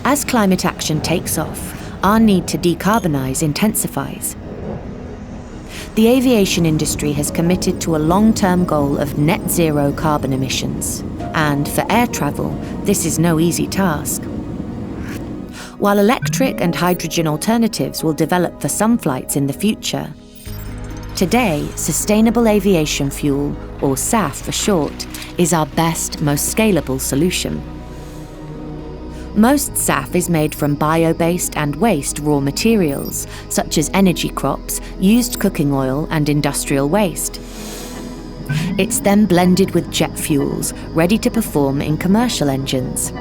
As climate action takes off, our need to decarbonise intensifies. The aviation industry has committed to a long-term goal of net zero carbon emissions, and for air travel, this is no easy task. While electric and hydrogen alternatives will develop for some flights in the future, today, Sustainable Aviation Fuel, or SAF for short, is our best, most scalable solution. Most SAF is made from bio-based and waste raw materials, such as energy crops, used cooking oil and industrial waste. It's then blended with jet fuels, ready to perform in commercial engines.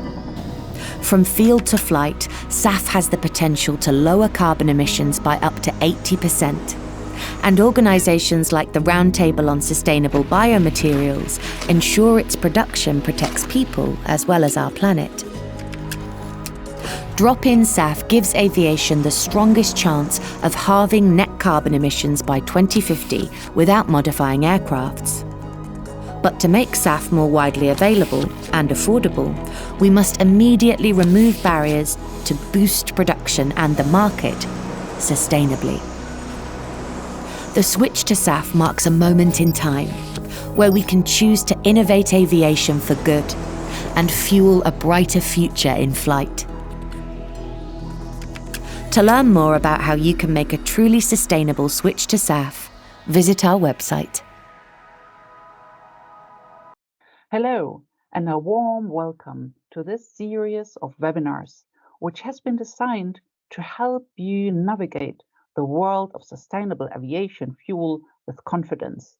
From field to flight, SAF has the potential to lower carbon emissions by up to 80%. And organisations like the Roundtable on Sustainable Biomaterials ensure its production protects people as well as our planet. Drop-in SAF gives aviation the strongest chance of halving net carbon emissions by 2050 without modifying aircrafts. But to make SAF more widely available and affordable, we must immediately remove barriers to boost production and the market sustainably. The switch to SAF marks a moment in time where we can choose to innovate aviation for good and fuel a brighter future in flight. To learn more about how you can make a truly sustainable switch to SAF, visit our website. Hello, and a warm welcome to this series of webinars, which has been designed to help you navigate the world of sustainable aviation fuel with confidence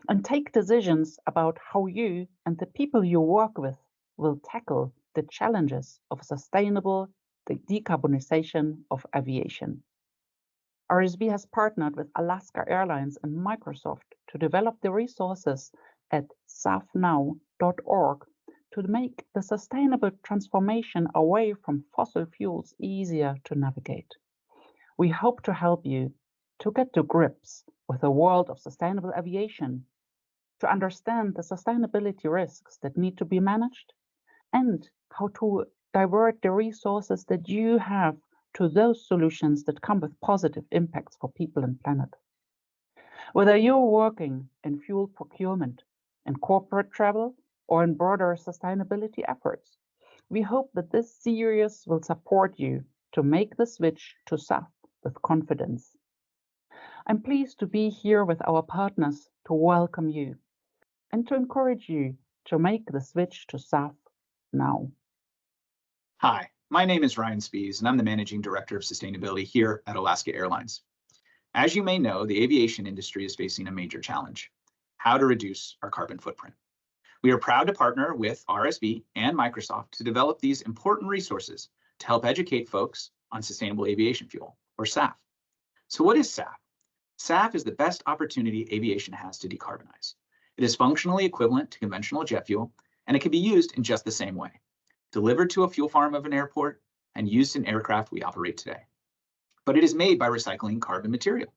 and take decisions about how you and the people you work with will tackle the challenges of sustainable decarbonization of aviation. RSB has partnered with Alaska Airlines and Microsoft to develop the resources at safnow.org to make the sustainable transformation away from fossil fuels easier to navigate. We hope to help you to get to grips with the world of sustainable aviation, to understand the sustainability risks that need to be managed, and how to divert the resources that you have to those solutions that come with positive impacts for people and planet. Whether you're working in fuel procurement, in corporate travel, or in broader sustainability efforts, we hope that this series will support you to make the switch to SAF with confidence. I'm pleased to be here with our partners to welcome you and to encourage you to make the switch to SAF now. Hi, my name is Ryan Spies, and I'm the Managing Director of Sustainability here at Alaska Airlines. As you may know, the aviation industry is facing a major challenge: how to reduce our carbon footprint. We are proud to partner with RSB and Microsoft to develop these important resources to help educate folks on sustainable aviation fuel, or SAF. So what is SAF? SAF is the best opportunity aviation has to decarbonize. It is functionally equivalent to conventional jet fuel, and it can be used in just the same way: delivered to a fuel farm of an airport and used in aircraft we operate today. But it is made by recycling carbon material: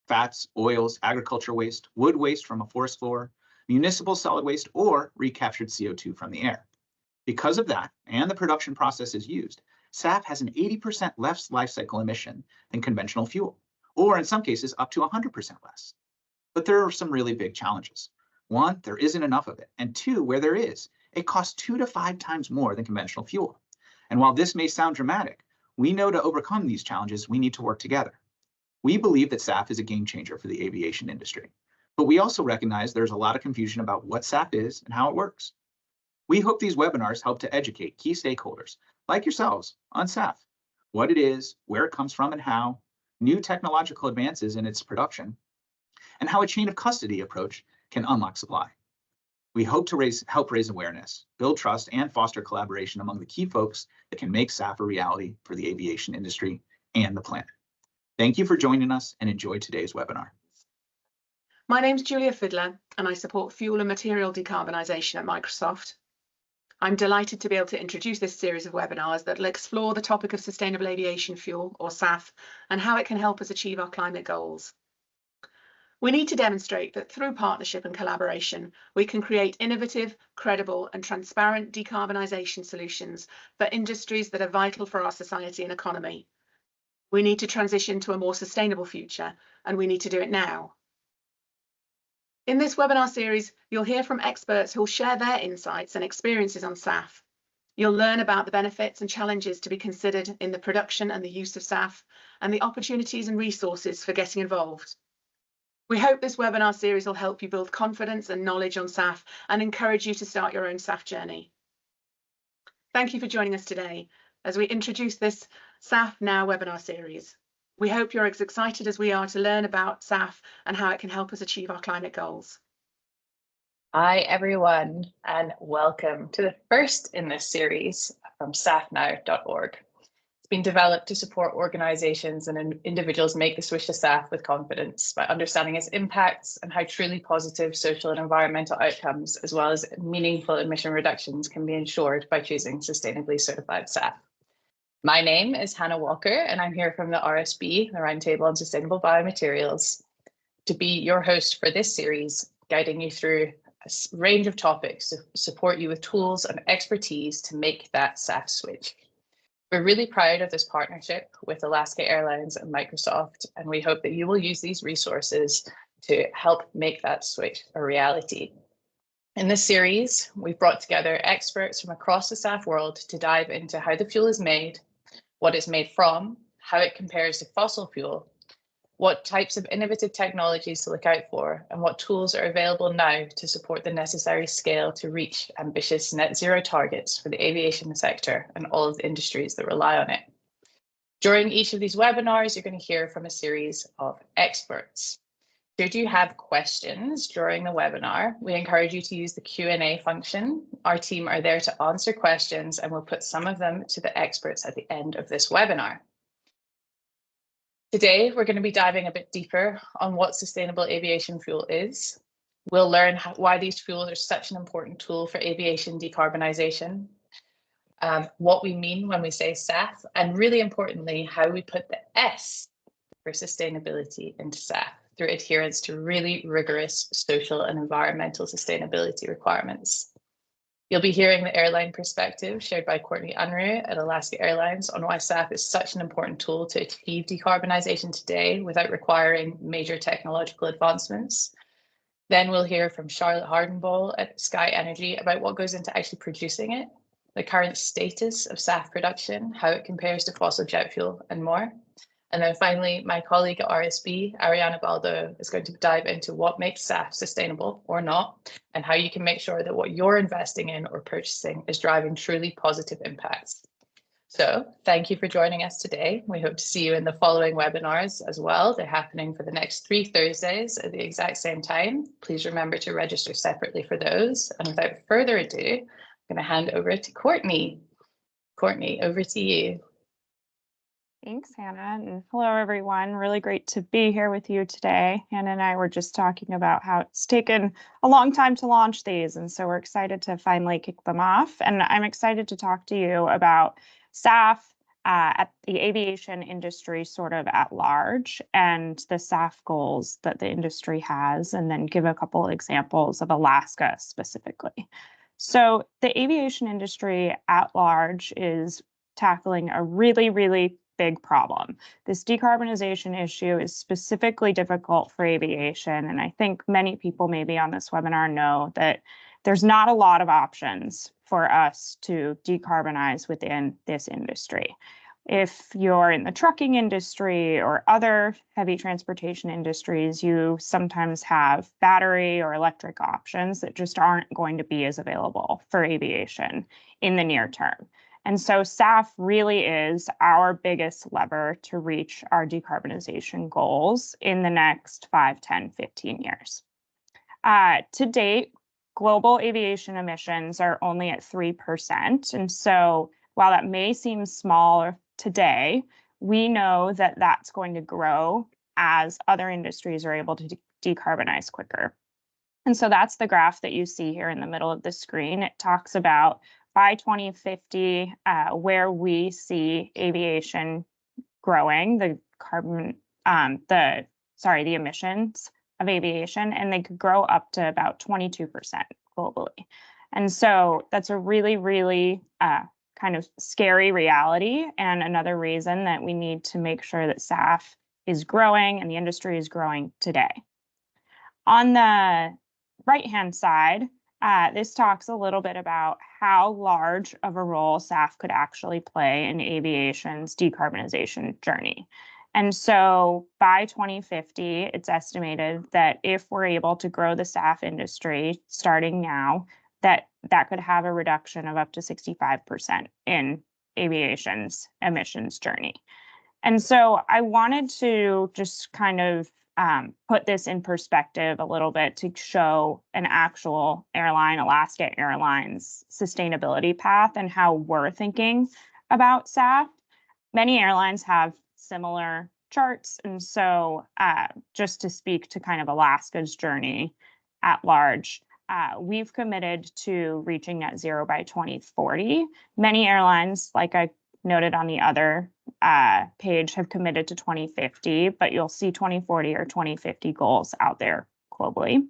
fats, oils, agriculture waste, wood waste from a forest floor, municipal solid waste, or recaptured CO2 from the air. Because of that, and the production processes used, SAF has an 80% less life cycle emission than conventional fuel, or in some cases up to 100% less. But there are some really big challenges. One, there isn't enough of it. And two, where there is, it costs 2 to 5 times more than conventional fuel. And while this may sound dramatic, we know to overcome these challenges, we need to work together. We believe that SAF is a game changer for the aviation industry, but we also recognize there's a lot of confusion about what SAF is and how it works. We hope these webinars help to educate key stakeholders like yourselves on SAF, what it is, where it comes from and how, new technological advances in its production, and how a chain of custody approach can unlock supply. We hope to help raise awareness, build trust, and foster collaboration among the key folks that can make SAF a reality for the aviation industry and the planet. Thank you for joining us, and enjoy today's webinar. My name's Julia Fiddler, and I support fuel and material decarbonisation at Microsoft. I'm delighted to be able to introduce this series of webinars that will explore the topic of sustainable aviation fuel, or SAF, and how it can help us achieve our climate goals. We need to demonstrate that through partnership and collaboration, we can create innovative, credible and transparent decarbonisation solutions for industries that are vital for our society and economy. We need to transition to a more sustainable future, and we need to do it now. In this webinar series, you'll hear from experts who'll share their insights and experiences on SAF. You'll learn about the benefits and challenges to be considered in the production and the use of SAF, and the opportunities and resources for getting involved. We hope this webinar series will help you build confidence and knowledge on SAF and encourage you to start your own SAF journey. Thank you for joining us today as we introduce this SAF Now webinar series. We hope you're as excited as we are to learn about SAF and how it can help us achieve our climate goals. Hi everyone, and welcome to the first in this series from safnow.org. It's been developed to support organisations and individuals make the switch to SAF with confidence by understanding its impacts and how truly positive social and environmental outcomes, as well as meaningful emission reductions, can be ensured by choosing sustainably certified SAF. My name is Hannah Walker, and I'm here from the RSB, the Roundtable on Sustainable Biomaterials, to be your host for this series, guiding you through a range of topics to support you with tools and expertise to make that SAF switch. We're really proud of this partnership with Alaska Airlines and Microsoft, and we hope that you will use these resources to help make that switch a reality. In this series, we've brought together experts from across the SAF world to dive into how the fuel is made, what it's made from, how it compares to fossil fuel, what types of innovative technologies to look out for, and what tools are available now to support the necessary scale to reach ambitious net zero targets for the aviation sector and all of the industries that rely on it. During each of these webinars, you're going to hear from a series of experts. Should you have questions during the webinar, we encourage you to use the Q&A function. Our team are there to answer questions, and we'll put some of them to the experts at the end of this webinar. Today, we're going to be diving a bit deeper on what sustainable aviation fuel is. We'll learn why these fuels are such an important tool for aviation decarbonisation, what we mean when we say SAF, and really importantly, how we put the S for sustainability into SAF through adherence to really rigorous social and environmental sustainability requirements. You'll be hearing the airline perspective shared by Courtney Unruh at Alaska Airlines on why SAF is such an important tool to achieve decarbonisation today without requiring major technological advancements. Then we'll hear from Charlotte Hardenball at Sky Energy about what goes into actually producing it, the current status of SAF production, how it compares to fossil jet fuel, and more. And then finally, my colleague at RSB, Ariana Baldo, is going to dive into what makes SAF sustainable or not, and how you can make sure that what you're investing in or purchasing is driving truly positive impacts. So thank you for joining us today. We hope to see you in the following webinars as well. They're happening for the next 3 Thursdays at the exact same time. Please remember to register separately for those. And without further ado, I'm going to hand over to Courtney. Courtney, over to you. Thanks, Hannah, and hello, everyone. Really great to be here with you today. Hannah and I were just talking about how it's taken a long time to launch these, and so we're excited to finally kick them off. And I'm excited to talk to you about SAF at the aviation industry sort of at large and the SAF goals that the industry has, and then give a couple examples of Alaska specifically. So the aviation industry at large is tackling a really big problem. This decarbonization issue is specifically difficult for aviation, and I think many people maybe on this webinar know that there's not a lot of options for us to decarbonize within this industry. If you're in the trucking industry or other heavy transportation industries, you sometimes have battery or electric options that just aren't going to be as available for aviation in the near term. And so SAF really is our biggest lever to reach our decarbonization goals in the next 5, 10, 15 years. To date, global aviation emissions are only at 3%. And so while that may seem small today, we know that that's going to grow as other industries are able to decarbonize quicker. And so that's the graph that you see here in the middle of the screen. It talks about by 2050, where we see aviation growing, the emissions of aviation, and they could grow up to about 22% globally. And so that's a really, really kind of scary reality, and another reason that we need to make sure that SAF is growing and the industry is growing today. On the right-hand side, this talks a little bit about how large of a role SAF could actually play in aviation's decarbonization journey. And so by 2050, it's estimated that if we're able to grow the SAF industry starting now, that could have a reduction of up to 65% in aviation's emissions journey. And so I wanted to just kind of put this in perspective a little bit to show an actual airline, Alaska Airlines, sustainability path and how we're thinking about SAF. Many airlines have similar charts. And so just to speak to kind of Alaska's journey at large, we've committed to reaching net zero by 2040. Many airlines, like I noted on the other page, have committed to 2050, but you'll see 2040 or 2050 goals out there globally.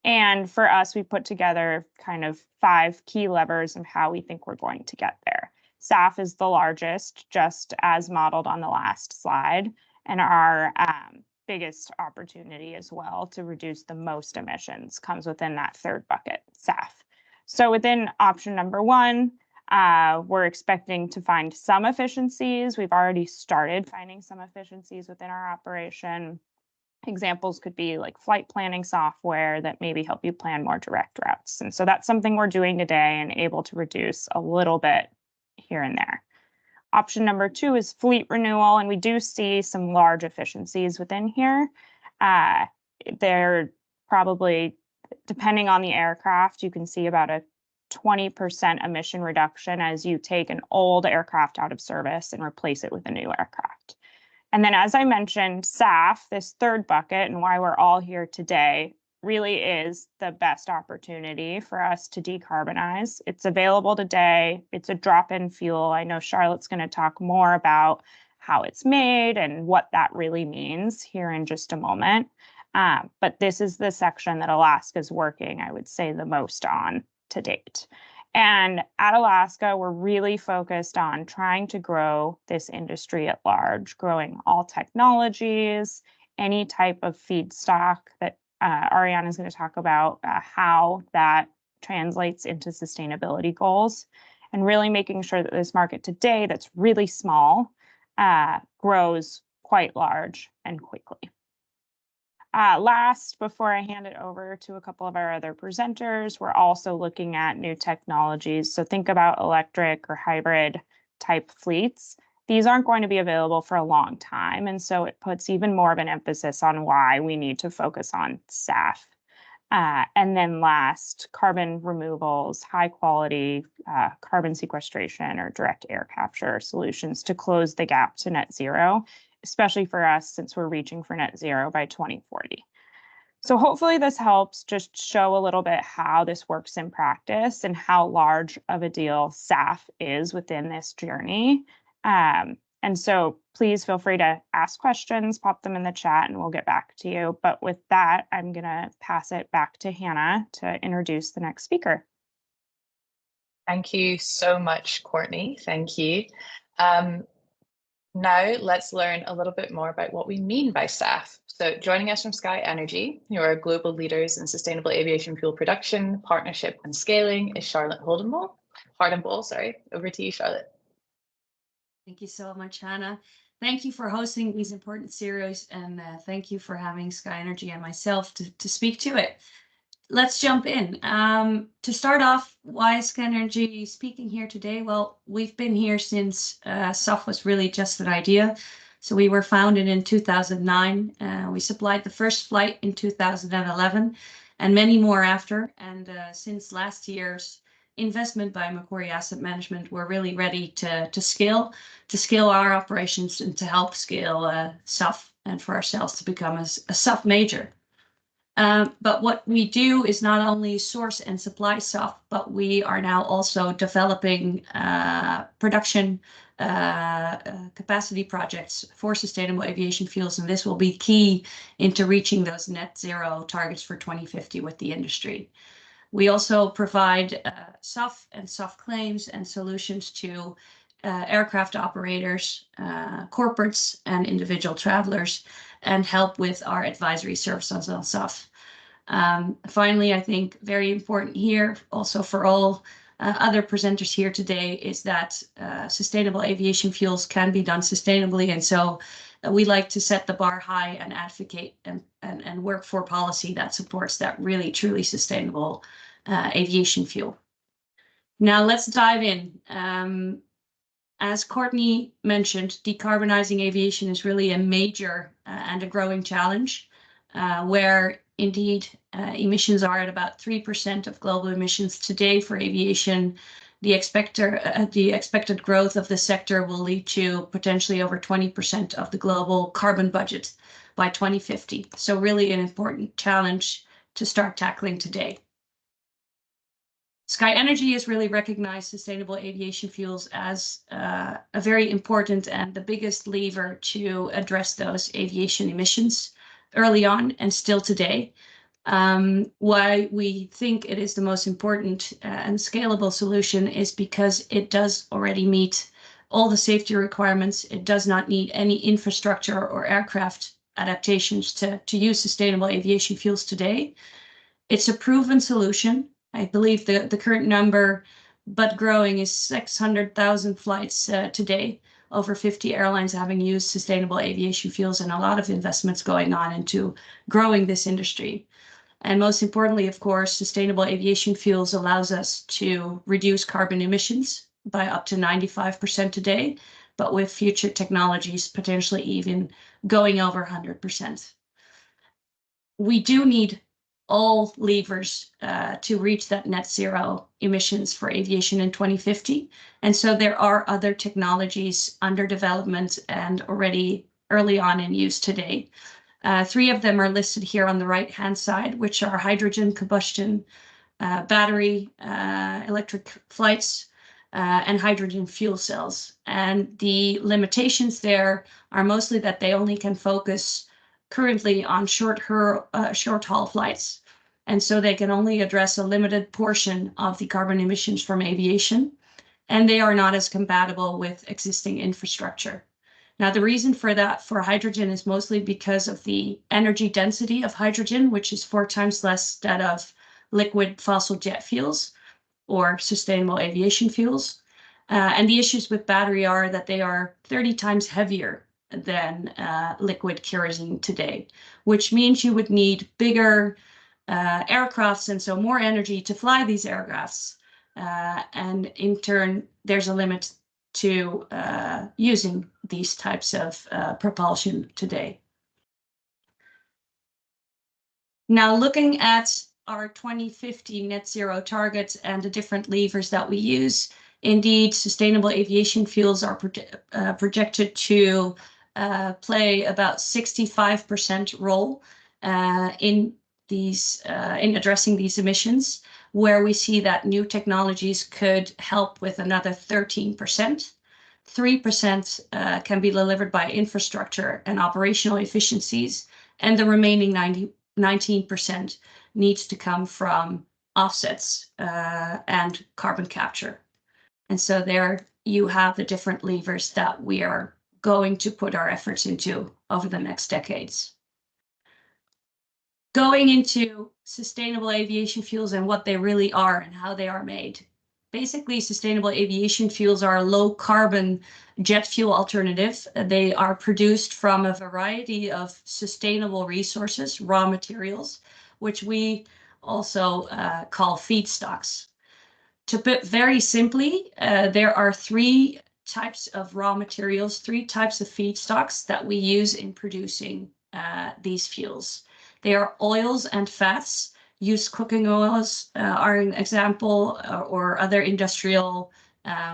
And for us, we put together kind of 5 key levers of how we think we're going to get there. SAF is the largest, just as modeled on the last slide, and our biggest opportunity as well to reduce the most emissions comes within that third bucket, SAF. So within option number 1, we're expecting to find some efficiencies. We've already started finding some efficiencies within our operation. Examples could be like flight planning software that maybe help you plan more direct routes. And so that's something we're doing today and able to reduce a little bit here and there. Option number 2 is fleet renewal, and we do see some large efficiencies within here. They're probably, depending on the aircraft, you can see about a 20% emission reduction as you take an old aircraft out of service and replace it with a new aircraft. And then, as I mentioned, SAF, this third bucket, and why we're all here today, really is the best opportunity for us to decarbonize. It's available today. It's a drop-in fuel. I know Charlotte's going to talk more about how it's made and what that really means here in just a moment. But this is the section that Alaska's working, I would say, the most on to date. And at Alaska, we're really focused on trying to grow this industry at large, growing all technologies, any type of feedstock that Ariana is going to talk about how that translates into sustainability goals, and really making sure that this market today that's really small grows quite large and quickly. Last, before I hand it over to a couple of our other presenters, we're also looking at new technologies. So think about electric or hybrid type fleets. These aren't going to be available for a long time, and so it puts even more of an emphasis on why we need to focus on SAF. And then last, carbon removals, high quality carbon sequestration or direct air capture solutions to close the gap to net zero, especially for us since we're reaching for net zero by 2040. So hopefully this helps just show a little bit how this works in practice and how large of a deal SAF is within this journey. And so please feel free to ask questions, pop them in the chat, and we'll get back to you. But with that, I'm going to pass it back to Hannah to introduce the next speaker. Thank you so much, Courtney. Thank you. Now let's learn a little bit more about what we mean by SAF. So joining us from Sky Energy, who are global leaders in sustainable aviation fuel production, partnership and scaling, is Charlotte Hardenball. Over to you, Charlotte. Thank you so much, Hannah. Thank you for hosting these important series, and thank you for having Sky Energy and myself to speak to it. Let's jump in. To start off, why is Sky Energy speaking here today? Well, we've been here since SAF was really just an idea. So we were founded in 2009. We supplied the first flight in 2011 and many more after. And since last year's investment by Macquarie Asset Management, we're really ready to scale our operations and to help scale SAF and for ourselves to become a SAF major. But what we do is not only source and supply SAF, but we are now also developing production capacity projects for sustainable aviation fuels, and this will be key into reaching those net zero targets for 2050 with the industry. We also provide SAF and SAF claims and solutions to aircraft operators, corporates, and individual travelers, and help with our advisory services on SAF. Finally, I think very important here, also for all other presenters here today, is that sustainable aviation fuels can be done sustainably, and so we like to set the bar high and advocate and work for policy that supports that really truly sustainable aviation fuel. Now let's dive in. As Courtney mentioned, decarbonizing aviation is really a major and a growing challenge, where indeed emissions are at about 3% of global emissions today for aviation. The expected growth of the sector will lead to potentially over 20% of the global carbon budget by 2050. So really an important challenge to start tackling today. Sky Energy has really recognized sustainable aviation fuels as a very important and the biggest lever to address those aviation emissions early on and still today. Why we think it is the most important and scalable solution is because it does already meet all the safety requirements. It does not need any infrastructure or aircraft adaptations to use sustainable aviation fuels today. It's a proven solution. I believe the current number, but growing, is 600,000 flights today. Over 50 airlines having used sustainable aviation fuels, and a lot of investments going on into growing this industry. And most importantly, of course, sustainable aviation fuels allows us to reduce carbon emissions by up to 95% today, but with future technologies potentially even going over 100%. We do need all levers to reach that net zero emissions for aviation in 2050. And so there are other technologies under development and already early on in use today. 3 of them are listed here on the right-hand side, which are hydrogen combustion, battery electric flights, and hydrogen fuel cells. And the limitations there are mostly that they only can focus currently on short-haul flights. And so they can only address a limited portion of the carbon emissions from aviation, and they are not as compatible with existing infrastructure. Now, the reason for that for hydrogen is mostly because of the energy density of hydrogen, which is 4 times less that of liquid fossil jet fuels or sustainable aviation fuels. And the issues with battery are that they are 30 times heavier than liquid kerosene today, which means you would need bigger aircrafts and so more energy to fly these aircrafts. And in turn, there's a limit to using these types of propulsion today. Now, looking at our 2050 net zero targets and the different levers that we use, indeed, sustainable aviation fuels are projected to play about 65% role in addressing these emissions, where we see that new technologies could help with another 13%. 3% can be delivered by infrastructure and operational efficiencies, and the remaining 19% needs to come from offsets and carbon capture. And so there you have the different levers that we are going to put our efforts into over the next decades. Going into sustainable aviation fuels and what they really are and how they are made. Basically, sustainable aviation fuels are a low carbon jet fuel alternative. They are produced from a variety of sustainable resources, raw materials, which we also call feedstocks. To put very simply, there are 3 types of raw materials, 3 types of feedstocks that we use in producing these fuels. They are oils and fats. Used cooking oils are an example, or other industrial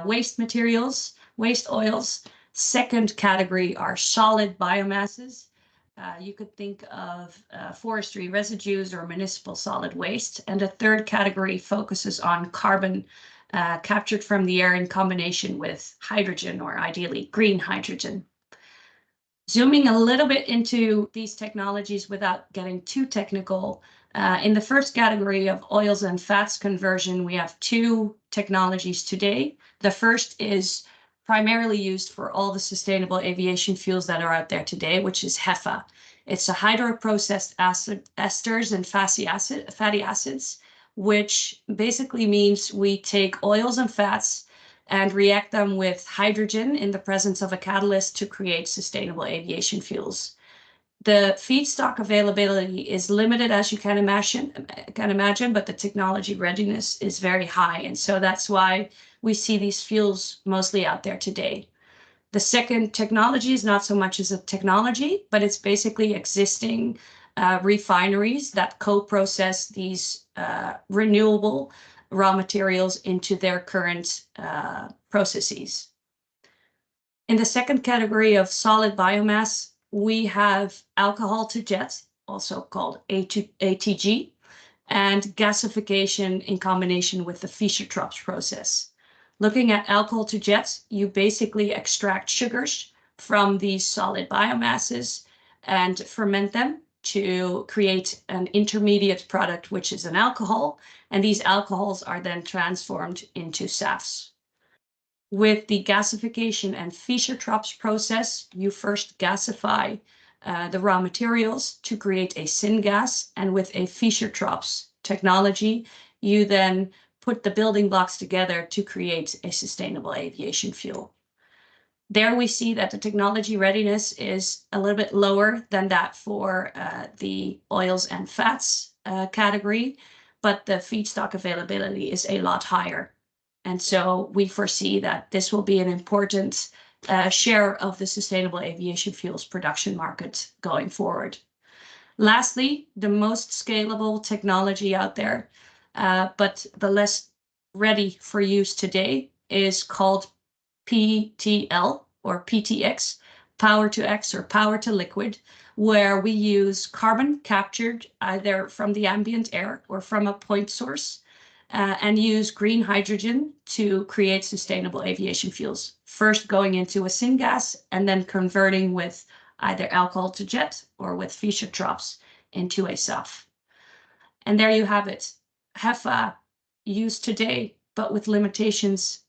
waste materials, waste oils. Second category are solid biomasses, You could think of forestry residues or municipal solid waste. And a third category focuses on carbon captured from the air in combination with hydrogen, or ideally green hydrogen. Zooming a little bit into these technologies without getting too technical, in the first category of oils and fats conversion, we have two technologies today. The first is primarily used for all the sustainable aviation fuels that are out there today, which is HEFA. It's a hydroprocessed esters and fatty acids, which basically means we take oils and fats and react them with hydrogen in the presence of a catalyst to create sustainable aviation fuels. The feedstock availability is limited, as you can imagine, but the technology readiness is very high. And so that's why we see these fuels mostly out there today. The second technology is not so much as a technology, but it's basically existing refineries that co-process these renewable raw materials into their current processes. In the second category of solid biomass, we have alcohol to jet, also called ATG, and gasification in combination with the Fischer-Tropsch process. Looking at alcohol to jet, you basically extract sugars from these solid biomasses and ferment them to create an intermediate product, which is an alcohol, and these alcohols are then transformed into SAFs. With the gasification and Fischer-Tropsch process, you first gasify the raw materials to create a syngas, and with a Fischer-Tropsch technology, you then put the building blocks together to create a sustainable aviation fuel. There we see that the technology readiness is a little bit lower than that for the oils and fats category, but the feedstock availability is a lot higher. And so we foresee that this will be an important share of the sustainable aviation fuels production market going forward. Lastly, the most scalable technology out there, but the less ready for use today, is called PTL or PTX, power to X or power to liquid, where we use carbon captured either from the ambient air or from a point source, and use green hydrogen to create sustainable aviation fuels, first going into a syngas and then converting with either alcohol to jet or with Fischer-Tropsch into a SAF. And there you have it, HEFA used today, but with limitations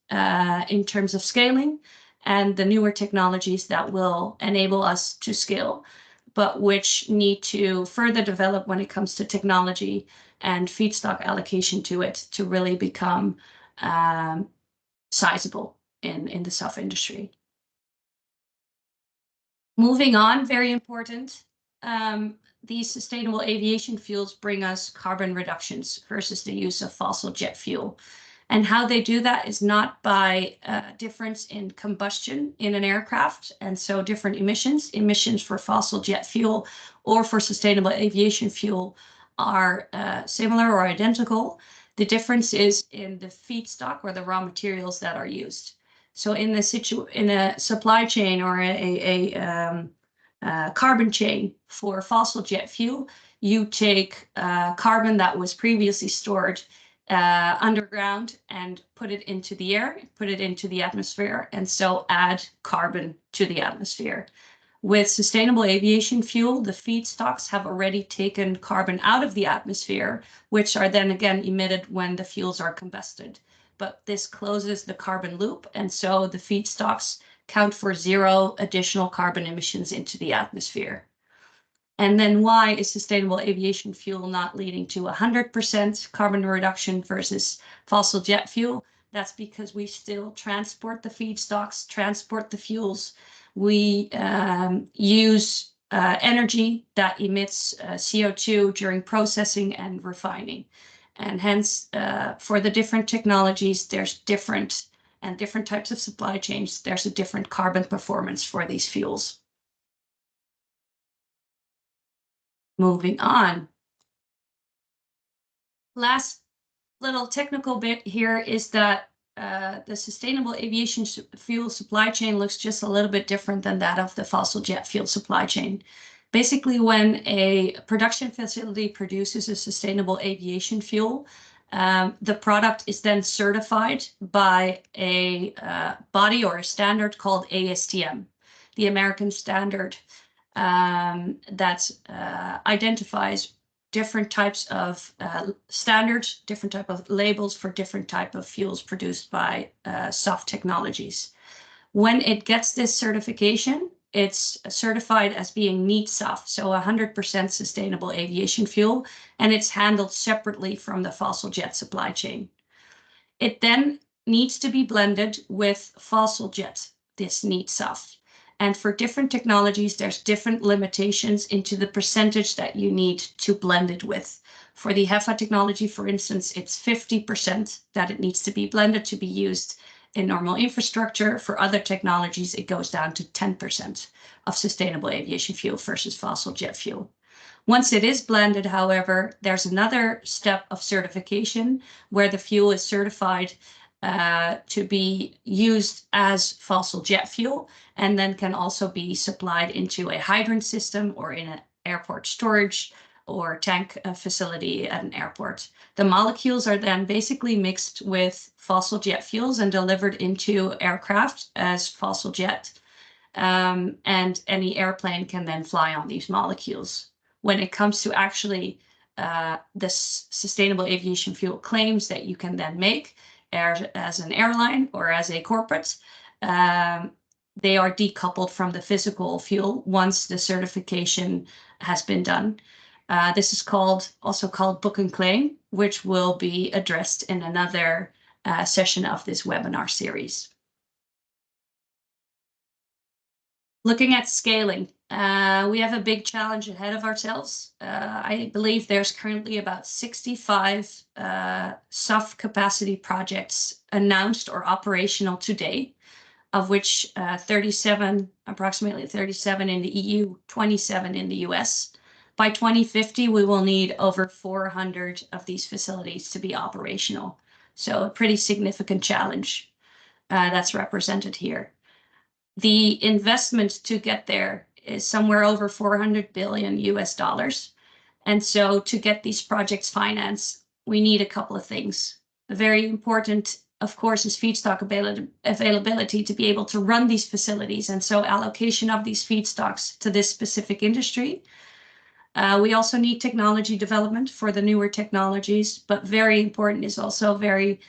in terms of scaling, and the newer technologies that will enable us to scale, but which need to further develop when it comes to technology and feedstock allocation to it to really become sizable in the SAF industry. Moving on, very important, these sustainable aviation fuels bring us carbon reductions versus the use of fossil jet fuel. And how they do that is not by difference in combustion in an aircraft, and so different emissions. Emissions for fossil jet fuel or for sustainable aviation fuel are similar or identical. The difference is in the feedstock or the raw materials that are used. So in a supply chain or a carbon chain for fossil jet fuel, you take carbon that was previously stored underground and put it into the air, put it into the atmosphere, and so add carbon to the atmosphere. With sustainable aviation fuel, the feedstocks have already taken carbon out of the atmosphere, which are then again emitted when the fuels are combusted. But this closes the carbon loop, and so the feedstocks count for 0 additional carbon emissions into the atmosphere. And then why is sustainable aviation fuel not leading to 100% carbon reduction versus fossil jet fuel? That's because we still transport the feedstocks, transport the fuels. We use energy that emits CO2 during processing and refining. And hence, for the different technologies, there's different types of supply chains, there's a different carbon performance for these fuels. Moving on. Last little technical bit here is that the sustainable aviation fuel supply chain looks just a little bit different than that of the fossil jet fuel supply chain. Basically, when a production facility produces a sustainable aviation fuel, the product is then certified by a body or a standard called ASTM, the American standard that identifies different types of standards, different type of labels for different type of fuels produced by SAF technologies. When it gets this certification, it's certified as being neat SAF, so 100% sustainable aviation fuel, and it's handled separately from the fossil jet supply chain. It then needs to be blended with fossil jet, this neat SAF. And for different technologies, there's different limitations into the percentage that you need to blend it with. For the HEFA technology, for instance, it's 50% that it needs to be blended to be used in normal infrastructure. For other technologies, it goes down to 10% of sustainable aviation fuel versus fossil jet fuel. Once it is blended, however, there's another step of certification where the fuel is certified to be used as fossil jet fuel, and then can also be supplied into a hydrant system or in an airport storage or tank facility at an airport. The molecules are then basically mixed with fossil jet fuels and delivered into aircraft as fossil jet. And any airplane can then fly on these molecules. When it comes to actually the sustainable aviation fuel claims that you can then make as an airline or as a corporate, they are decoupled from the physical fuel once the certification has been done. This is also called book and claim, which will be addressed in another session of this webinar series. Looking at scaling, we have a big challenge ahead of ourselves. I believe there's currently about 65 SAF capacity projects announced or operational today, of which approximately 37 in the EU, 27 in the US. By 2050, we will need over 400 of these facilities to be operational. So a pretty significant challenge that's represented here. The investment to get there is somewhere over $400 billion US. And so to get these projects financed, we need a couple of things. Very important, of course, is feedstock availability to be able to run these facilities. And so allocation of these feedstocks to this specific industry. We also need technology development for the newer technologies, but very important is also very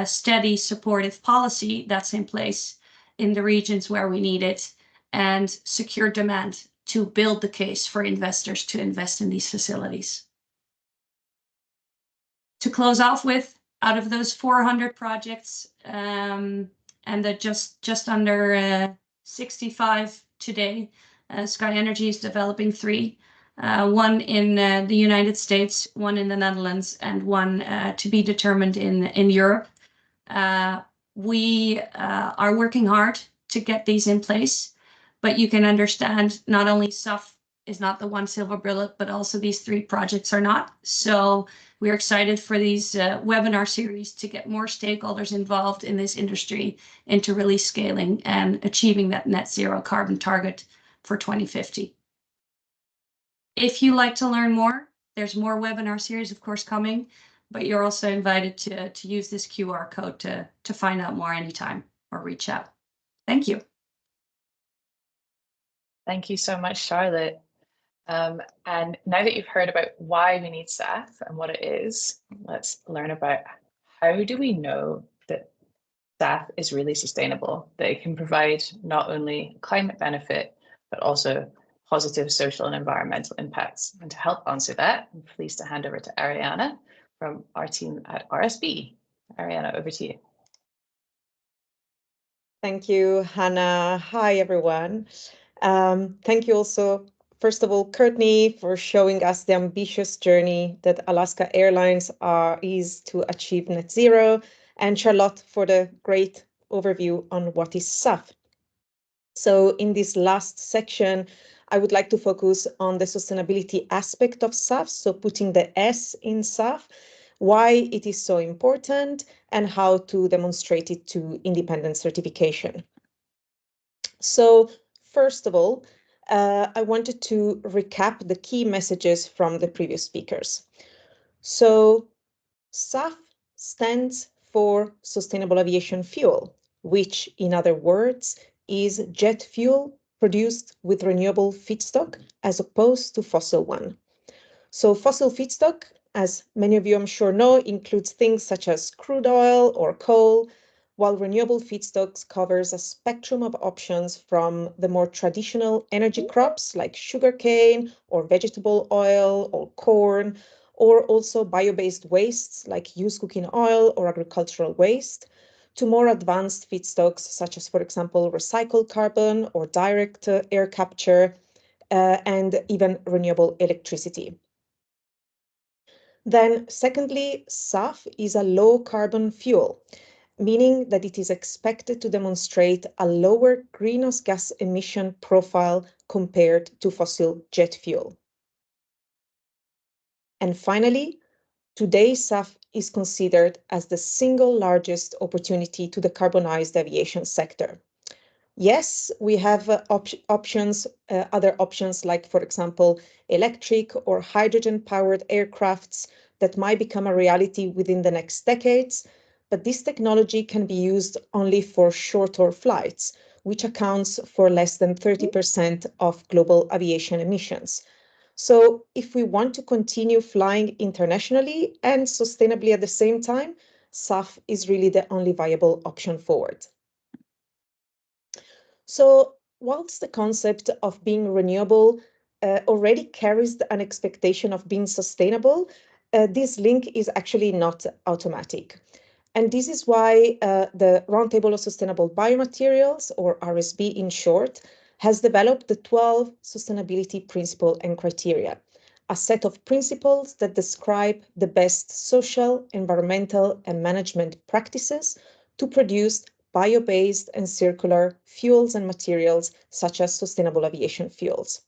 steady, supportive policy that's in place in the regions where we need it, and secure demand to build the case for investors to invest in these facilities. To close off with, out of those 400 projects, and the just under 65 today, Sky Energy is developing 3, one in the United States, one in the Netherlands, and one to be determined in Europe. We are working hard to get these in place, but you can understand not only SAF is not the one silver bullet, but also these 3 projects are not. So we're excited for these webinar series to get more stakeholders involved in this industry into really scaling and achieving that net zero carbon target for 2050. If you like to learn more, there's more webinar series, of course, coming. But you're also invited to use this QR code to find out more anytime or reach out. Thank you. Thank you so much, Charlotte. And now that you've heard about why we need SAF and what it is, let's learn about how do we know that SAF is really sustainable, that it can provide not only climate benefit, but also positive social and environmental impacts. And to help answer that, I'm pleased to hand over to Ariana from our team at RSB. Ariana, over to you. Thank you, Hannah. Hi, everyone. Thank you also, first of all, Courtney, for showing us the ambitious journey that Alaska Airlines is to achieve net zero, and Charlotte for the great overview on what is SAF. So in this last section, I would like to focus on the sustainability aspect of SAF, so putting the S in SAF, why it is so important, and how to demonstrate it to independent certification. So first of all, I wanted to recap the key messages from the previous speakers. So SAF stands for Sustainable Aviation Fuel, which, in other words, is jet fuel produced with renewable feedstock as opposed to fossil one. So fossil feedstock, as many of you I'm sure know, includes things such as crude oil or coal, while renewable feedstocks covers a spectrum of options from the more traditional energy crops like sugarcane or vegetable oil or corn, or also bio-based wastes like used cooking oil or agricultural waste, to more advanced feedstocks such as, for example, recycled carbon or direct air capture, and even renewable electricity. Then secondly, SAF is a low carbon fuel, meaning that it is expected to demonstrate a lower greenhouse gas emission profile compared to fossil jet fuel. And finally, today SAF is considered as the single largest opportunity to decarbonize the aviation sector. Yes, we have options, other options like, for example, electric or hydrogen-powered aircrafts that might become a reality within the next decades, but this technology can be used only for shorter flights, which accounts for less than 30% of global aviation emissions. So if we want to continue flying internationally and sustainably at the same time, SAF is really the only viable option forward. So whilst the concept of being renewable already carries an expectation of being sustainable, this link is actually not automatic. And this is why the Roundtable of Sustainable Biomaterials, or RSB in short, has developed the 12 sustainability principles and criteria, a set of principles that describe the best social, environmental, and management practices to produce bio-based and circular fuels and materials such as sustainable aviation fuels.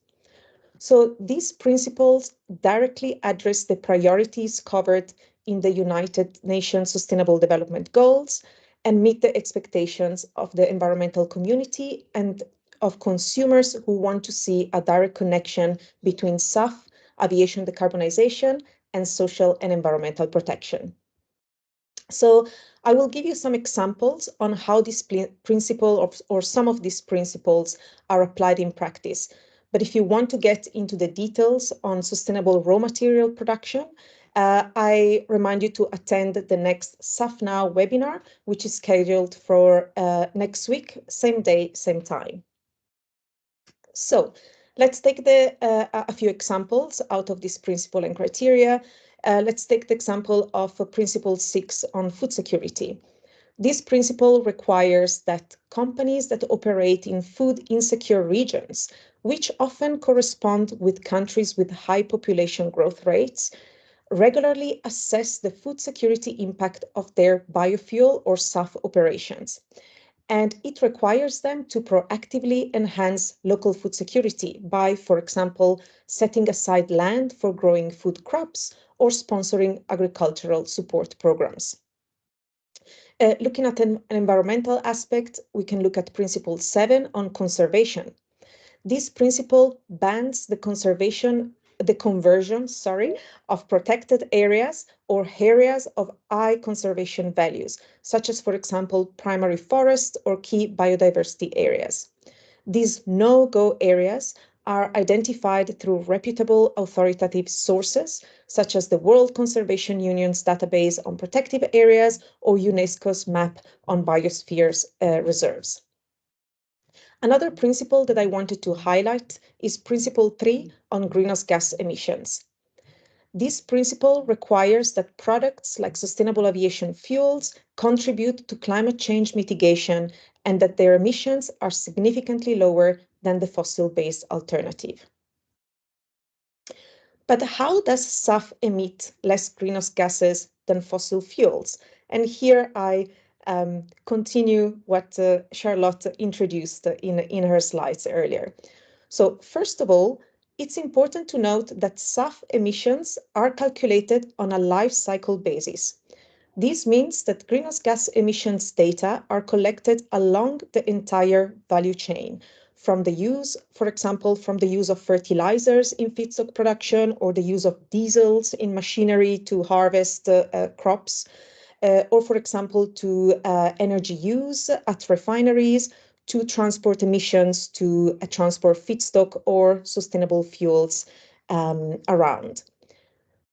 So these principles directly address the priorities covered in the United Nations Sustainable Development Goals and meet the expectations of the environmental community and of consumers who want to see a direct connection between SAF, aviation decarbonization, and social and environmental protection. So I will give you some examples on how this principle or some of these principles are applied in practice. But if you want to get into the details on sustainable raw material production, I remind you to attend the next SAF Now webinar, which is scheduled for next week, same day, same time. So let's take a few examples out of this principle and criteria. Let's take the example of Principle 6 on food security. This principle requires that companies that operate in food insecure regions, which often correspond with countries with high population growth rates, regularly assess the food security impact of their biofuel or SAF operations. And it requires them to proactively enhance local food security by, for example, setting aside land for growing food crops or sponsoring agricultural support programs. Looking at an environmental aspect, we can look at Principle 7 on conservation. This principle bans the conversion of protected areas or areas of high conservation values, such as, for example, primary forest or key biodiversity areas. These no-go areas are identified through reputable authoritative sources, such as the World Conservation Union's database on protected areas or UNESCO's map on biospheres reserves. Another principle that I wanted to highlight is Principle 3 on greenhouse gas emissions. This principle requires that products like sustainable aviation fuels contribute to climate change mitigation and that their emissions are significantly lower than the fossil-based alternative. But how does SAF emit less greenhouse gases than fossil fuels? And here I continue what Charlotte introduced in her slides earlier. So first of all, it's important to note that SAF emissions are calculated on a life cycle basis. This means that greenhouse gas emissions data are collected along the entire value chain, from the use, for example, from the use of fertilizers in feedstock production or the use of diesels in machinery to harvest crops, or for example, to energy use at refineries, to transport emissions, to transport feedstock or sustainable fuels around.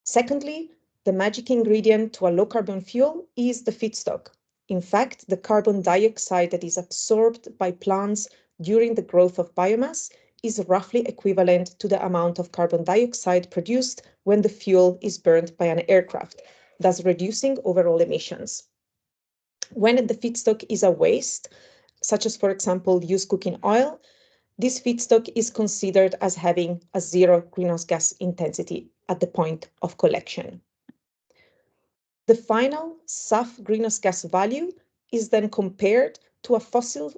Secondly, the magic ingredient to a low carbon fuel is the feedstock. In fact, the carbon dioxide that is absorbed by plants during the growth of biomass is roughly equivalent to the amount of carbon dioxide produced when the fuel is burned by an aircraft, thus reducing overall emissions. When the feedstock is a waste, such as, for example, used cooking oil, this feedstock is considered as having a zero greenhouse gas intensity at the point of collection. The final SAF greenhouse gas value is then compared to a fossil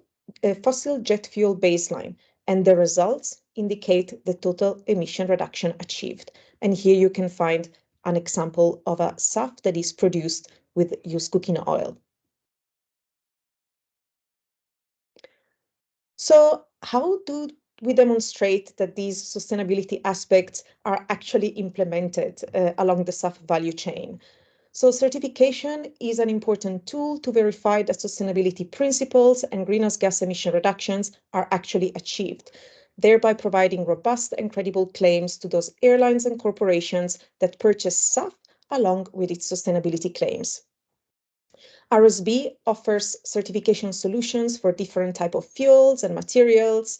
jet fuel baseline, and the results indicate the total emission reduction achieved. And here you can find an example of a SAF that is produced with used cooking oil. So how do we demonstrate that these sustainability aspects are actually implemented along the SAF value chain? So certification is an important tool to verify that sustainability principles and greenhouse gas emission reductions are actually achieved, thereby providing robust and credible claims to those airlines and corporations that purchase SAF along with its sustainability claims. RSB offers certification solutions for different types of fuels and materials,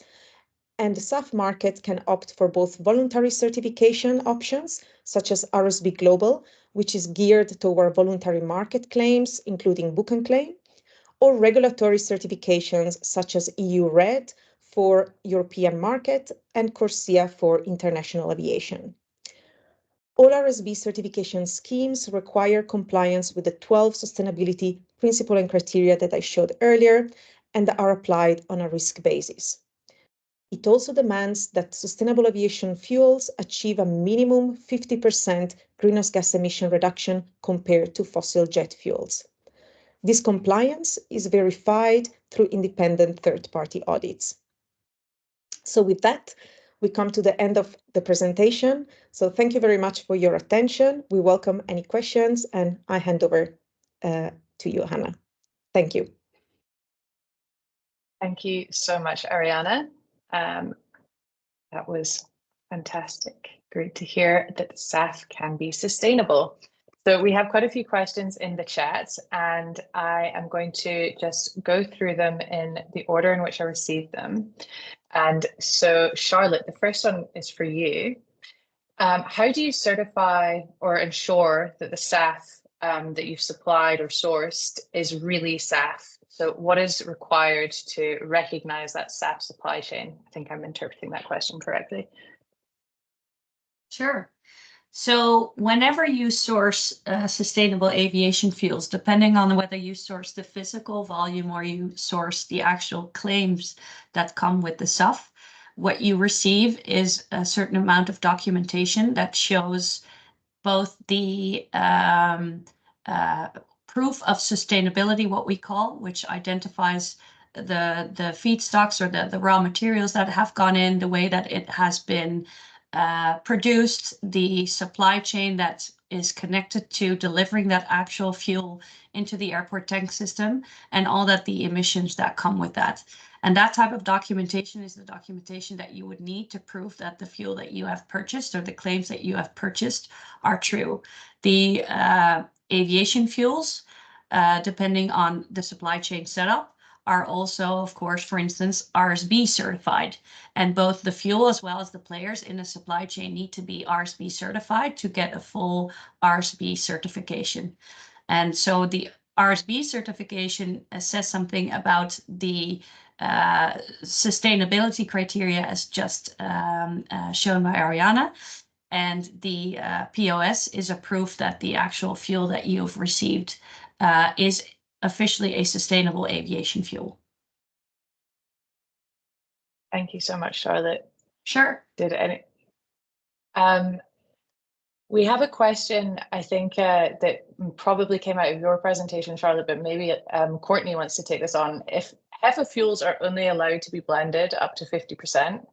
and the SAF market can opt for both voluntary certification options, such as RSB Global, which is geared toward voluntary market claims, including book and claim, or regulatory certifications, such as EU RED for European market and CORSIA for international aviation. All RSB certification schemes require compliance with the 12 sustainability principles and criteria that I showed earlier, and are applied on a risk basis. It also demands that sustainable aviation fuels achieve a minimum 50% greenhouse gas emission reduction compared to fossil jet fuels. This compliance is verified through independent third-party audits. So with that, we come to the end of the presentation. So thank you very much for your attention. We welcome any questions, and I hand over to you, Hannah. Thank you. Thank you so much, Ariana. That was fantastic. Great to hear that SAF can be sustainable. So we have quite a few questions in the chat, and I am going to just go through them in the order in which I received them. And so, Charlotte, the first one is for you. How do you certify or ensure that the SAF that you've supplied or sourced is really SAF? So what is required to recognize that SAF supply chain? I think I'm interpreting that question correctly. Sure. So whenever you source sustainable aviation fuels, depending on whether you source the physical volume or you source the actual claims that come with the SAF, what you receive is a certain amount of documentation that shows both the proof of sustainability, what we call, which identifies the feedstocks or the raw materials that have gone in, the way that it has been produced, the supply chain that is connected to delivering that actual fuel into the airport tank system, and all that the emissions that come with that. And that type of documentation is the documentation that you would need to prove that the fuel that you have purchased or the claims that you have purchased are true. The aviation fuels, depending on the supply chain setup, are also, of course, for instance, RSB certified. And both the fuel as well as the players in the supply chain need to be RSB certified to get a full RSB certification. And so the RSB certification says something about the sustainability criteria as just shown by Ariana. And the POS is a proof that the actual fuel that you've received is officially a sustainable aviation fuel. Thank you so much, Charlotte. Sure. We have a question, I think, that probably came out of your presentation, Charlotte, but maybe Courtney wants to take this on. HEFA fuels are only allowed to be blended up to 50%.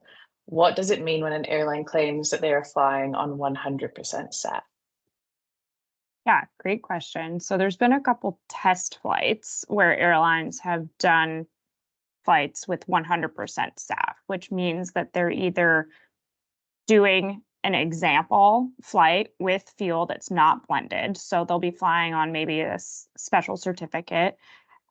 What does it mean when an airline claims that they are flying on 100% SAF? Yeah, great question. So there's been a couple test flights where airlines have done flights with 100% SAF, which means that they're either doing an example flight with fuel that's not blended. So they'll be flying on maybe a special certificate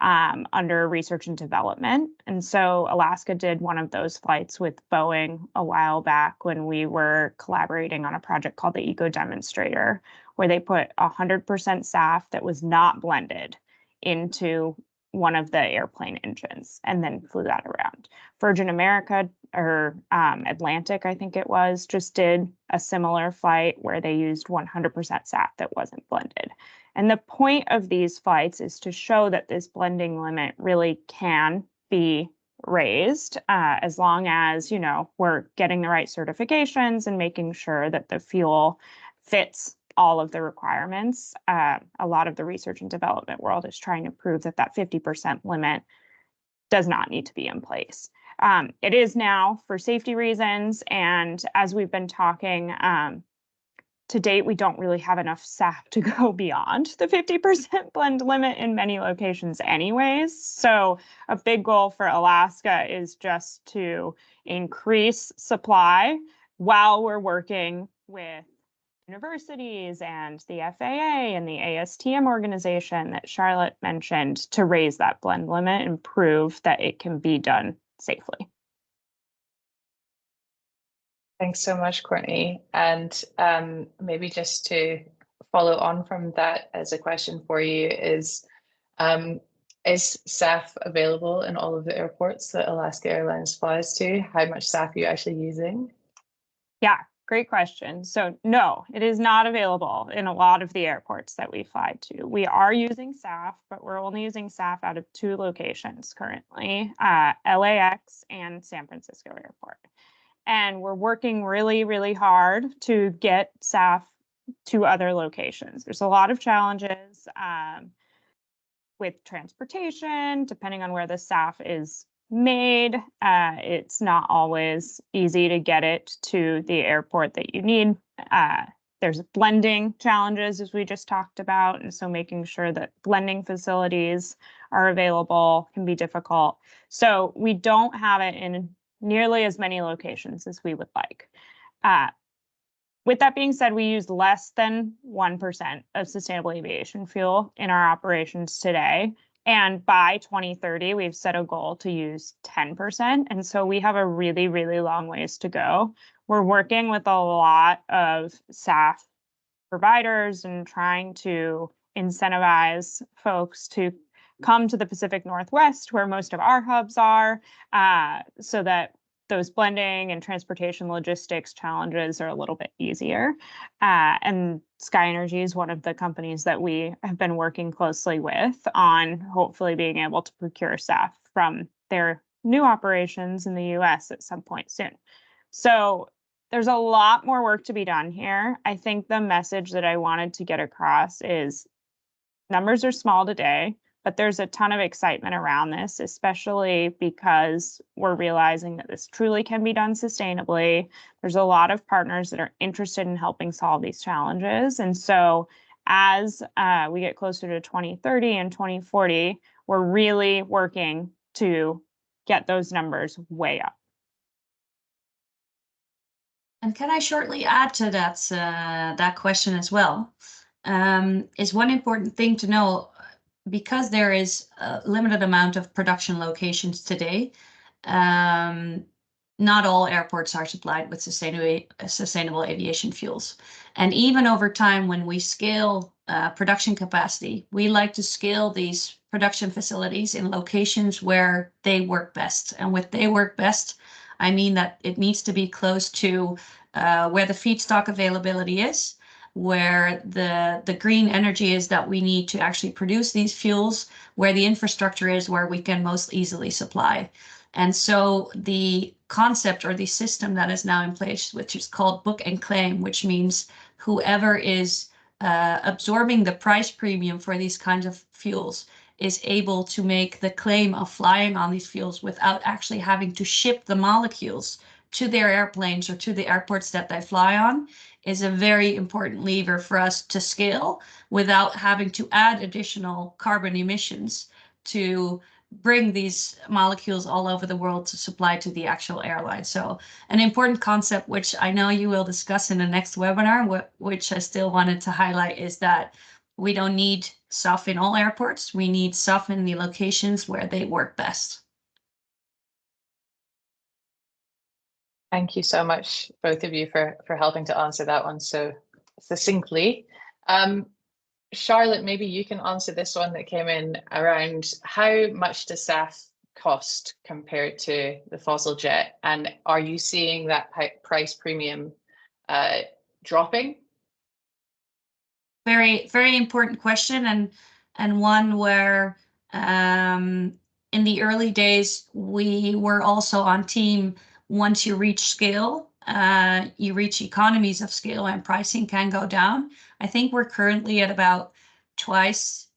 under research and development. And so Alaska did one of those flights with Boeing a while back when we were collaborating on a project called the Eco Demonstrator, where they put 100% SAF that was not blended into one of the airplane engines and then flew that around. Virgin America or Atlantic, I think it was, just did a similar flight where they used 100% SAF that wasn't blended. And the point of these flights is to show that this blending limit really can be raised as long as, you know, we're getting the right certifications and making sure that the fuel fits all of the requirements. A lot of the research and development world is trying to prove that that 50% limit does not need to be in place. It is now for safety reasons, and as we've been talking, to date, we don't really have enough SAF to go beyond the 50% blend limit in many locations anyways. So a big goal for Alaska is just to increase supply while we're working with universities and the FAA and the ASTM organization that Charlotte mentioned to raise that blend limit and prove that it can be done safely. Thanks so much, Courtney. And maybe just to follow on from that as a question for you is SAF available in all of the airports that Alaska Airlines flies to? How much SAF are you actually using? Yeah, great question. So no, it is not available in a lot of the airports that we fly to. We are using SAF, but we're only using SAF out of 2 locations currently, LAX and San Francisco Airport. And we're working really, really hard to get SAF to other locations. There's a lot of challenges with transportation, depending on where the SAF is made. It's not always easy to get it to the airport that you need. There's blending challenges, as we just talked about. And so making sure that blending facilities are available can be difficult. So we don't have it in nearly as many locations as we would like. With that being said, we use less than 1% of sustainable aviation fuel in our operations today. And by 2030, we've set a goal to use 10%. And so we have a really, really long ways to go. We're working with a lot of SAF providers and trying to incentivize folks to come to the Pacific Northwest, where most of our hubs are, so that those blending and transportation logistics challenges are a little bit easier. And Sky Energy is one of the companies that we have been working closely with on hopefully being able to procure SAF from their new operations in the US at some point soon. So there's a lot more work to be done here. I think the message that I wanted to get across is numbers are small today, but there's a ton of excitement around this, especially because we're realizing that this truly can be done sustainably. There's a lot of partners that are interested in helping solve these challenges. And so as we get closer to 2030 and 2040, we're really working to get those numbers way up. And can I shortly add to that question as well? Is one important thing to know, because there is a limited amount of production locations today, not all airports are supplied with sustainable aviation fuels. And even over time, when we scale production capacity, we like to scale these production facilities in locations where they work best. And with they work best, I mean that it needs to be close to where the feedstock availability is, where the green energy is that we need to actually produce these fuels, where the infrastructure is where we can most easily supply. And so the concept or the system that is now in place, which is called book and claim, which means whoever is absorbing the price premium for these kinds of fuels is able to make the claim of flying on these fuels without actually having to ship the molecules to their airplanes or to the airports that they fly on is a very important lever for us to scale without having to add additional carbon emissions to bring these molecules all over the world to supply to the actual airline. So an important concept, which I know you will discuss in the next webinar, which I still wanted to highlight, is that we don't need SAF in all airports. We need SAF in the locations where they work best. Thank you so much, both of you, for helping to answer that one so succinctly. Charlotte, maybe you can answer this one that came in around how much does SAF cost compared to the fossil jet? And are you seeing that price premium dropping? Very, very important question, and one where in the early days, we were also on team. Once you reach scale, you reach economies of scale and pricing can go down. I think we're currently at about twice,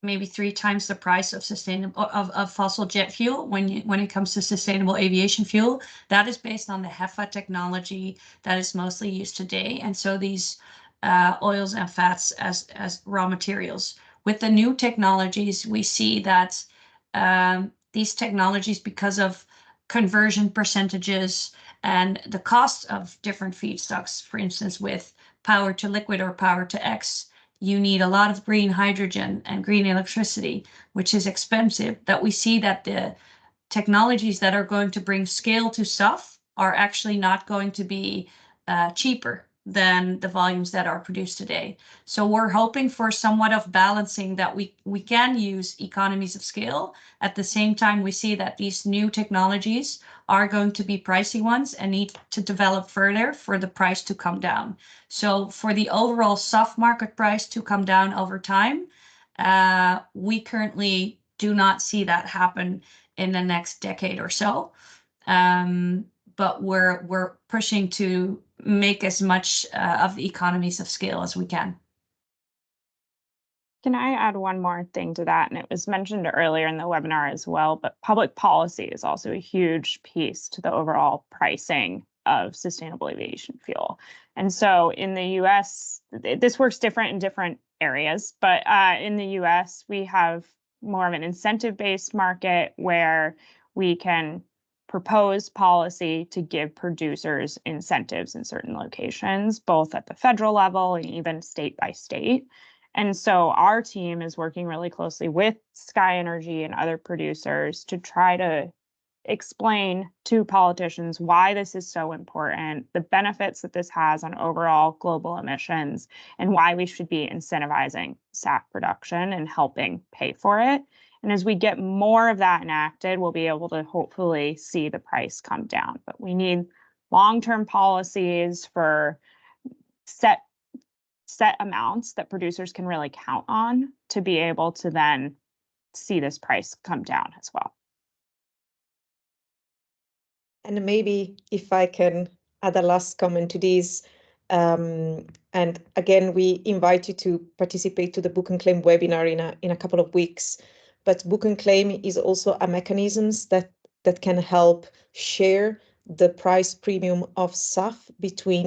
maybe 3 times the price of of fossil jet fuel when it comes to sustainable aviation fuel. That is based on the HEFA technology that is mostly used today. And so these oils and fats as raw materials. With the new technologies, we see that these technologies, because of conversion percentages and the cost of different feedstocks, for instance, with power to liquid or power to X, you need a lot of green hydrogen and green electricity, which is expensive, that we see that the technologies that are going to bring scale to SAF are actually not going to be cheaper than the volumes that are produced today. So we're hoping for somewhat of balancing, that we can use economies of scale. At the same time, we see that these new technologies are going to be pricey ones and need to develop further for the price to come down. So for the overall SAF market price to come down over time, we currently do not see that happen in the next decade or so. But we're pushing to make as much of the economies of scale as we can. Can I add one more thing to that? And it was mentioned earlier in the webinar as well, but public policy is also a huge piece to the overall pricing of sustainable aviation fuel. And so in the US, this works different in different areas, but in the US, we have more of an incentive-based market where we can propose policy to give producers incentives in certain locations, both at the federal level and even state by state. And so our team is working really closely with Sky Energy and other producers to try to explain to politicians why this is so important, the benefits that this has on overall global emissions, and why we should be incentivizing SAF production and helping pay for it. And as we get more of that enacted, we'll be able to hopefully see the price come down. But we need long-term policies for set amounts that producers can really count on to be able to then see this price come down as well. And maybe if I can add a last comment to this, and again, we invite you to participate to the Book and Claim webinar in a couple of weeks. But Book and Claim is also a mechanism that can help share the price premium of SAF between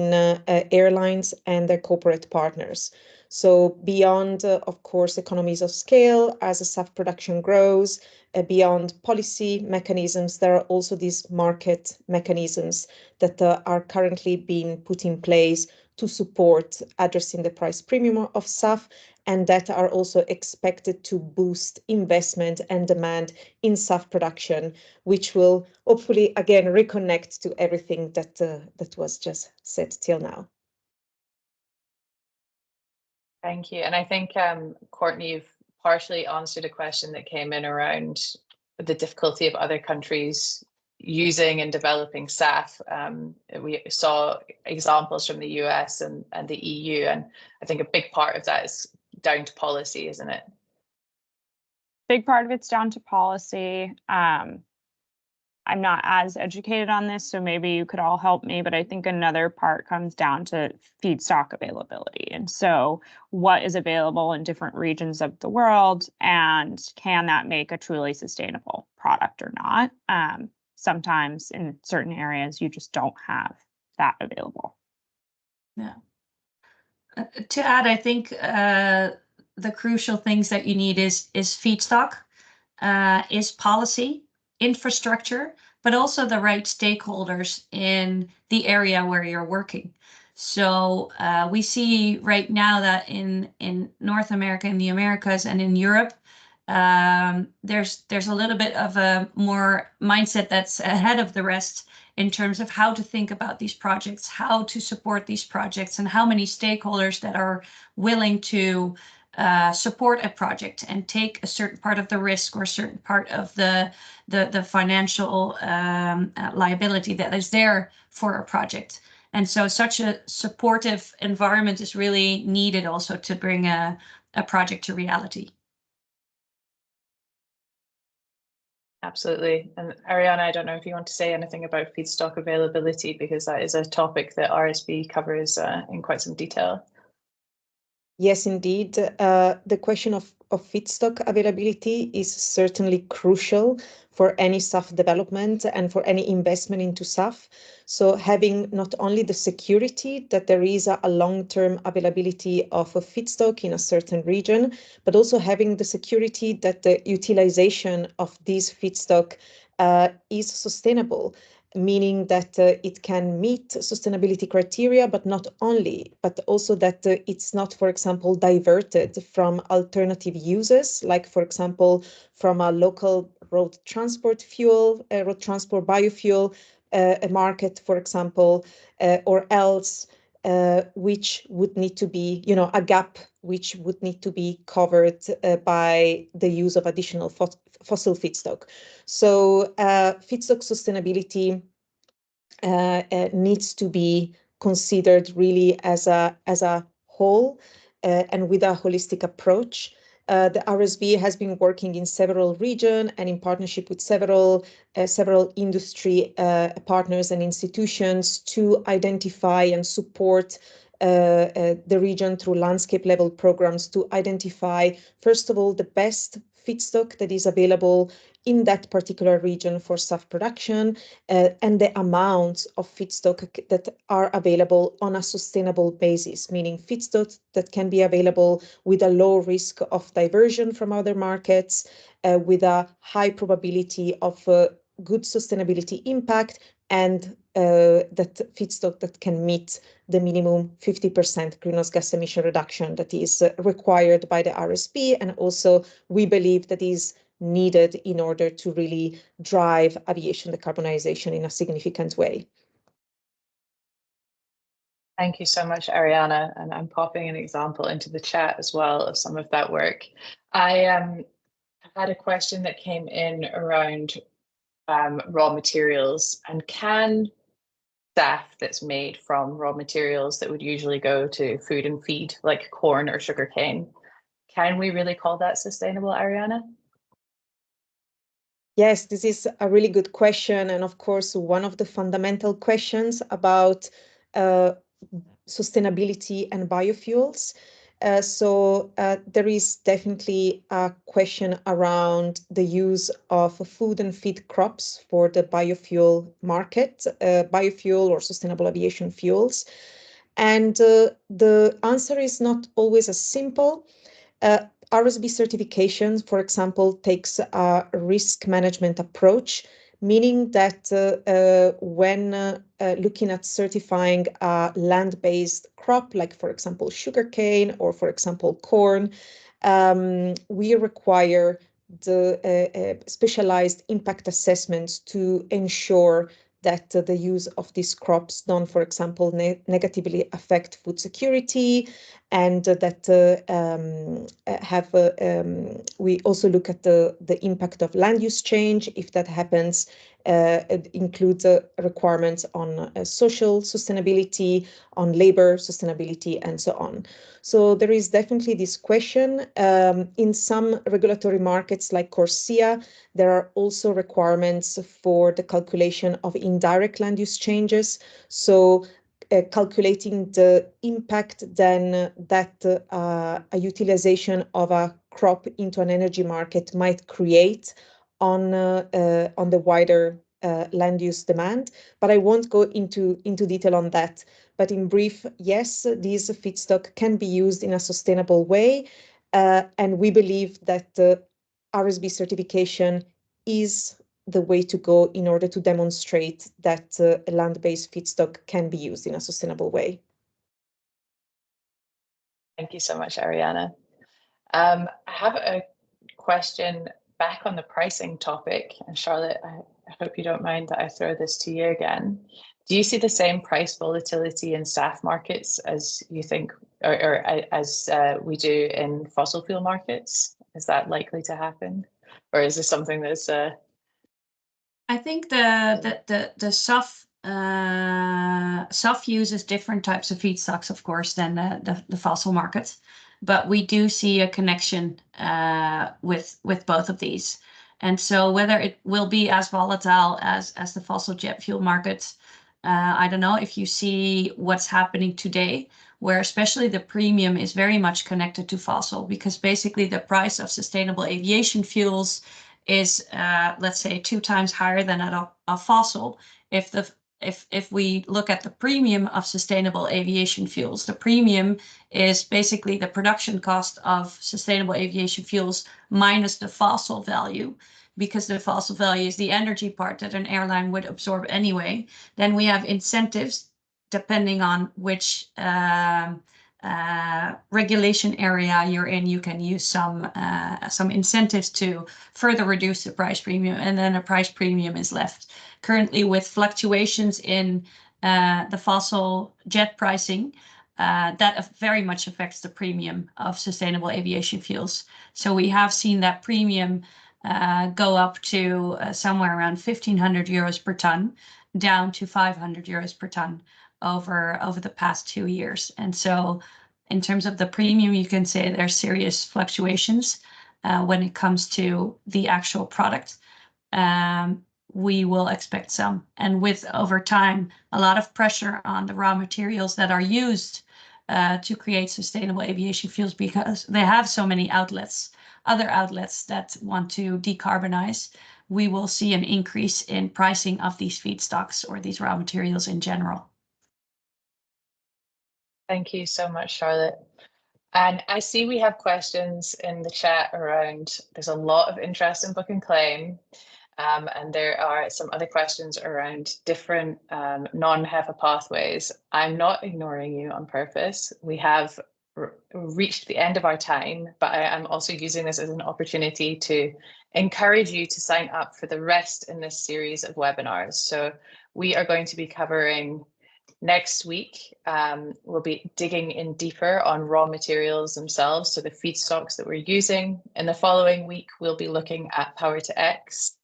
airlines and their corporate partners. So beyond, of course, economies of scale, as the SAF production grows, beyond policy mechanisms, there are also these market mechanisms that are currently being put in place to support addressing the price premium of SAF, and that are also expected to boost investment and demand in SAF production, which will hopefully again reconnect to everything that was just said till now. Thank you. And I think, Courtney, you've partially answered a question that came in around the difficulty of other countries using and developing SAF. We saw examples from the US and the EU, and I think a big part of that is down to policy, isn't it? Big part of it's down to policy. I I'm not as educated on this, so maybe you could all help me, but I think another part comes down to feedstock availability. And so what is available in different regions of the world, and can that make a truly sustainable product or not? Sometimes in certain areas, you just don't have that available. Yeah. To add, I think the crucial things that you need is feedstock, is policy, infrastructure, but also the right stakeholders in the area where you're working. So we see right now that in North America, in the Americas, and in Europe, there's a little bit of a more mindset that's ahead of the rest in terms of how to think about these projects, how to support these projects, and how many stakeholders that are willing to support a project and take a certain part of the risk or a certain part of the financial liability that is there for a project. And so such a supportive environment is really needed also to bring a project to reality. Absolutely. And Ariana, I don't know if you want to say anything about feedstock availability, because that is a topic that RSB covers in quite some detail. Yes, indeed. The question of feedstock availability is certainly crucial for any SAF development and for any investment into SAF. So having not only the security that there is a long-term availability of a feedstock in a certain region, but also having the security that the utilization of this feedstock is sustainable, meaning that it can meet sustainability criteria, but not only, but also that it's not, for example, diverted from alternative uses, like, for example, from a local road transport fuel, road transport biofuel, a market, for example, or else, which would need to be, a gap which would need to be covered by the use of additional fossil feedstock. So feedstock sustainability needs to be considered really as a whole and with a holistic approach. The RSB has been working in several regions and in partnership with several industry partners and institutions to identify and support the region through landscape level programs to identify, first of all, the best feedstock that is available in that particular region for SAF production, and the amounts of feedstock that are available on a sustainable basis, meaning feedstock that can be available with a low risk of diversion from other markets, with a high probability of good sustainability impact, and that feedstock that can meet the minimum 50% greenhouse gas emission reduction that is required by the RSP, and also we believe that is needed in order to really drive aviation decarbonization in a significant way. Thank you so much, Ariana. And I'm popping an example into the chat as well of some of that work. I had a question that came in around raw materials, and can SAF that's made from raw materials that would usually go to food and feed, like corn or sugarcane, can we really call that sustainable, Ariana? Yes, this is a really good question. And of course, one of the fundamental questions about sustainability and biofuels. So there is definitely a question around the use of food and feed crops for the biofuel market, biofuel or sustainable aviation fuels. And the answer is not always as simple. RSB certification, for example, takes a risk management approach, meaning that when looking at certifying a land-based crop, like, for example, sugarcane or, for example, corn, we require the specialized impact assessments to ensure that the use of these crops don't, for example, negatively affect food security, and that we also look at the impact of land use change, if that happens, It includes requirements on social sustainability, on labor sustainability, and so on. So there is definitely this question. In some regulatory markets like CORSIA, there are also requirements for the calculation of indirect land use changes. So calculating the impact then that a utilization of a crop into an energy market might create on the wider land use demand. But I won't go into detail on that. But in brief, yes, these feedstock can be used in a sustainable way. And we believe that RSB certification is the way to go in order to demonstrate that land-based feedstock can be used in a sustainable way. Thank you so much, Ariana. I have a question back on the pricing topic, and Charlotte, I hope you don't mind that I throw this to you again. Do you see the same price volatility in SAF markets as you think, or as we do in fossil fuel markets? Is that likely to happen, or is this something that's? I think the SAF uses different types of feedstocks, of course, than the fossil market, but we do see a connection with both of these. And so whether it will be as volatile as the fossil jet fuel market, I don't know. If you see what's happening today, where especially the premium is very much connected to fossil, because basically the price of sustainable aviation fuels is, let's say, 2 times higher than a fossil. If we look at the premium of sustainable aviation fuels, the premium is basically the production cost of sustainable aviation fuels minus the fossil value, because the fossil value is the energy part that an airline would absorb anyway. Then we have incentives depending on which regulation area you're in. You can use some incentives to further reduce the price premium, and then a price premium is left. Currently, with fluctuations in the fossil jet pricing, that very much affects the premium of sustainable aviation fuels. So we have seen that premium go up to somewhere around 1,500 euros per ton, down to 500 euros per ton over the past 2 years. And so in terms of the premium, you can say there's serious fluctuations when it comes to the actual product. We will expect some. And with, over time, a lot of pressure on the raw materials that are used to create sustainable aviation fuels, because they have so many outlets, other outlets that want to decarbonize, we will see an increase in pricing of these feedstocks or these raw materials in general. Thank you so much, Charlotte. And I see we have questions in the chat around, there's a lot of interest in book and claim, and there are some other questions around different non-HEFA pathways. I'm not ignoring you on purpose. We have reached the end of our time, but I am also using this as an opportunity to encourage you to sign up for the rest in this series of webinars. So we are going to be covering next week, we'll be digging in deeper on raw materials themselves, so the feedstocks that we're using. In the following week, we'll be looking at Power-to-X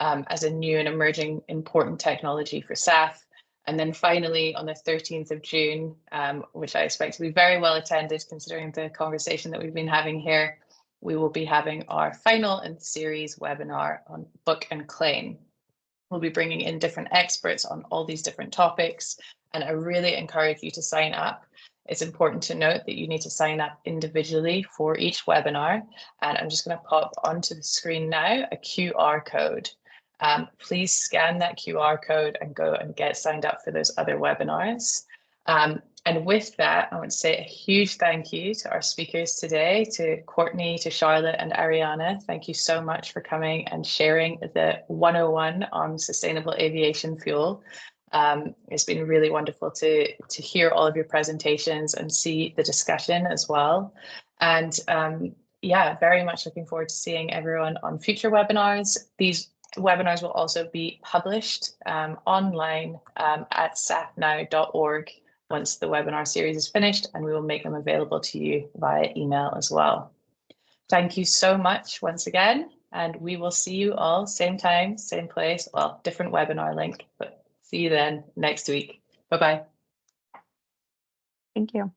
as a new and emerging important technology for SAF. And then finally, on the 13th of June, which I expect to be very well attended considering the conversation that we've been having here, we will be having our final in the series webinar on book and claim. We'll be bringing in different experts on all these different topics, and I really encourage you to sign up. It's important to note that you need to sign up individually for each webinar, and I'm just going to pop onto the screen now a QR code. Please scan that QR code and go and get signed up for those other webinars. And with that, I want to say a huge thank you to our speakers today, to Courtney, to Charlotte and Ariana. Thank you so much for coming and sharing the 101 on sustainable aviation fuel. It's been really wonderful to hear all of your presentations and see the discussion as well. And yeah, very much looking forward to seeing everyone on future webinars. These webinars will also be published online at safnow.org once the webinar series is finished, and we will make them available to you via email as well. Thank you so much once again, and we will see you all same time, same place, well, different webinar link, but see you then next week. Bye-bye. Thank you.